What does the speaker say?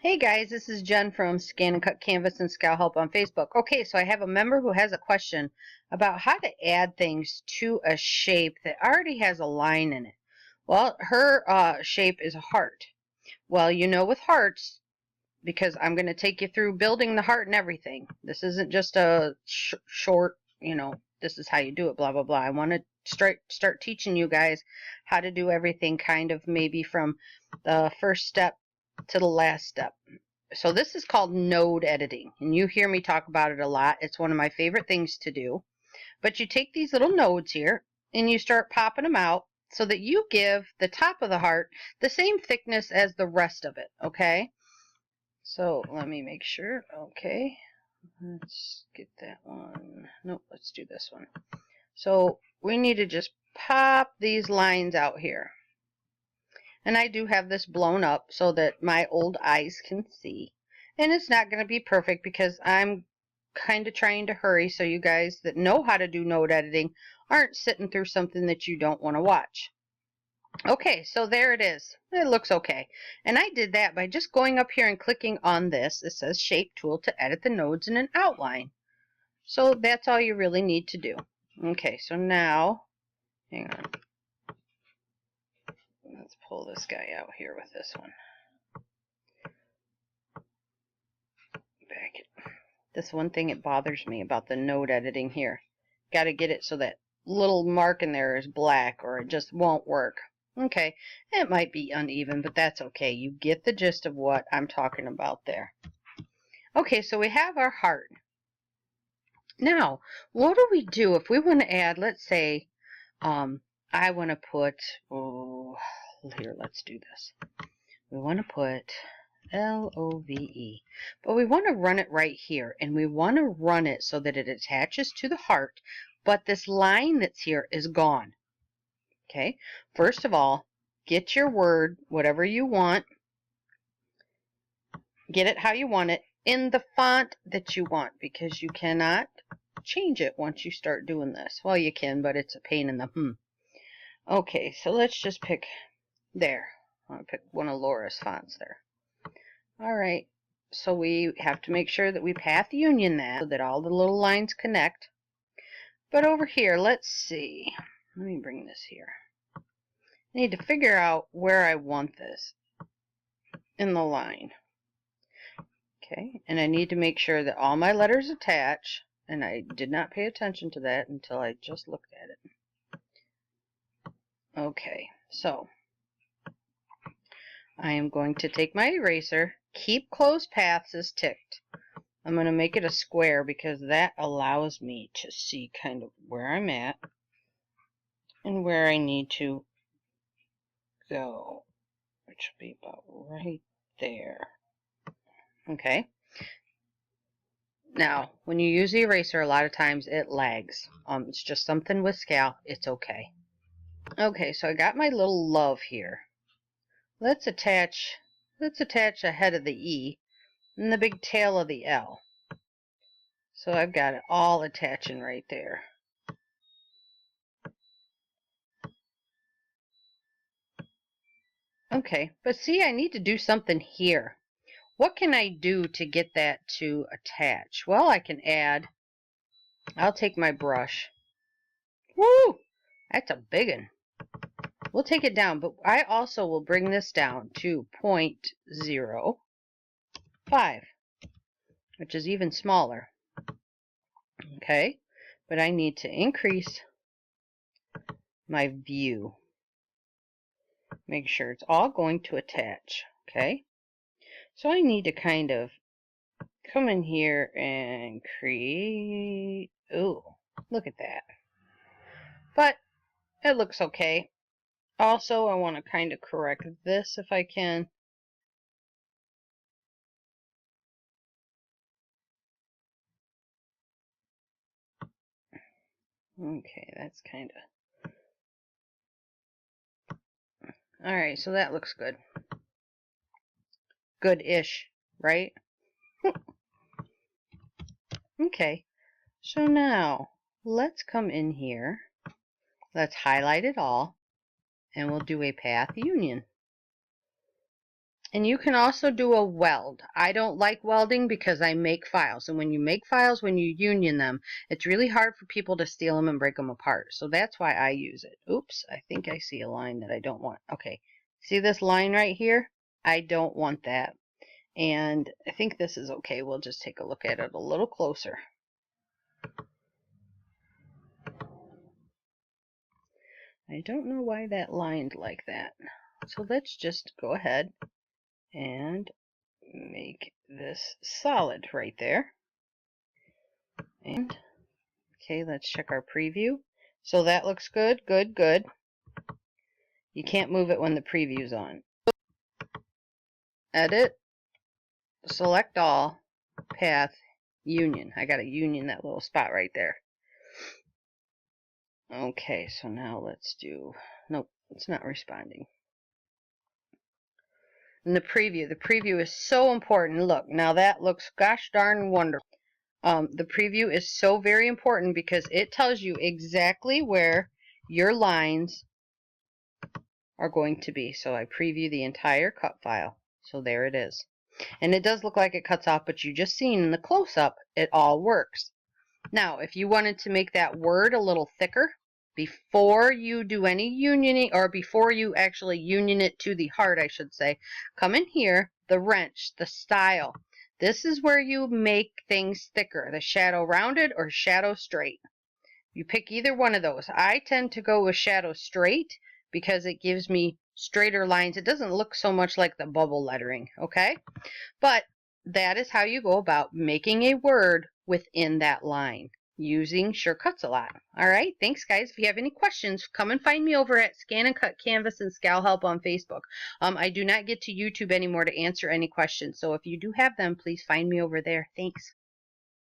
Hey guys, this is Jen from ScanNCut Canvas and Scal Help on Facebook. Okay, so I have a member who has a question about how to add things to a shape that already has a line in it. Well, her shape is a heart. Well, you know, with hearts, because I'm going to take you through building the heart and everything. This isn't just a short, this is how you do it, blah, blah, blah. I want to start teaching you guys how to do everything kind of maybe from the first step to the last step. So this is called node editing, and you hear me talk about it a lot. It's one of my favorite things to do. But you take these little nodes here and you start popping them out so that you give the top of the heart the same thickness as the rest of it, okay? So let me make sure. Okay, let's get that one. Nope, let's do this one. So we need to just pop these lines out here. And I do have this blown up so that my old eyes can see. And it's not going to be perfect because I'm kind of trying to hurry so you guys that know how to do node editing aren't sitting through something that you don't want to watch. Okay, so there it is. It looks okay. And I did that by just going up here and clicking on this. It says Shape Tool to edit the nodes in an outline. So that's all you really need to do. Okay, so now, hang on. Let's pull this guy out here with this one. Back it. This one thing it bothers me about the node editing here. Got to get it so that little mark in there is black or it just won't work. Okay, it might be uneven, but that's okay. You get the gist of what I'm talking about there. Okay, so we have our heart. Now, what do we do if we want to add, let's say, I want to put, oh, here, let's do this. We want to put LOVE, but we want to run it right here, and we want to run it so that it attaches to the heart, but this line that's here is gone. Okay, first of all, get your word, whatever you want, get it how you want it, in the font that you want, because you cannot change it once you start doing this. Well, you can, but it's a pain in the Okay, so let's just pick there. I'm going to pick one of Laura's fonts there. All right, so we have to make sure that we path union that so that all the little lines connect. But over here, let's see. Let me bring this here. I need to figure out where I want this in the line. Okay, and I need to make sure that all my letters attach, and I did not pay attention to that until I just looked at it. Okay, so I am going to take my eraser, keep closed paths as ticked. I'm going to make it a square because that allows me to see kind of where I'm at and where I need to go, which will be about right there. Okay. Now, when you use the eraser, a lot of times it lags. It's just something with Scal. It's okay. Okay, so I got my little love here. Let's attach the head of the E and the big tail of the L. So I've got it all attaching right there. Okay, but see, I need to do something here. What can I do to get that to attach? Well, I can add, I'll take my brush. Woo! That's a big one. We'll take it down, but I also will bring this down to 0.05, which is even smaller. Okay, but I need to increase my view. Make sure it's all going to attach. Okay, so I need to kind of come in here and create, oh, look at that. But it looks okay. Also, I want to kind of correct this if I can. Okay, that's kind of... Alright, so that looks good. Good-ish, right? Okay, so now let's come in here. Let's highlight it all, and we'll do a path union. And you can also do a weld. I don't like welding because I make files. And when you make files, when you union them, it's really hard for people to steal them and break them apart. So that's why I use it. Oops, I think I see a line that I don't want. Okay, see this line right here? I don't want that. And I think this is okay. We'll just take a look at it a little closer. I don't know why that lined like that. So let's just go ahead and make this solid right there. And okay, let's check our preview. So that looks good, good, good. You can't move it when the preview's on. Edit, select all, path, union. I gotta union that little spot right there. Okay, so now let's do, nope, it's not responding. And the preview is so important. Look, now that looks gosh darn wonderful. The preview is so very important because it tells you exactly where your lines are going to be. So I preview the entire cut file. So there it is. And it does look like it cuts off, but you just seen in the close-up, it all works. Now, if you wanted to make that word a little thicker, before you do any unioning, or before you actually union it to the heart, I should say, come in here, the wrench, the style. This is where you make things thicker, the shadow rounded or shadow straight. You pick either one of those. I tend to go with shadow straight because it gives me straighter lines. It doesn't look so much like the bubble lettering, okay? But that is how you go about making a word within that line using Sure CutsA Lot. All right, thanks guys. If you have any questions, come and find me over at ScanNCut Canvas and Scal Help on Facebook. I do not get to YouTube anymore to answer any questions, so if you do have them, please find me over there. Thanks.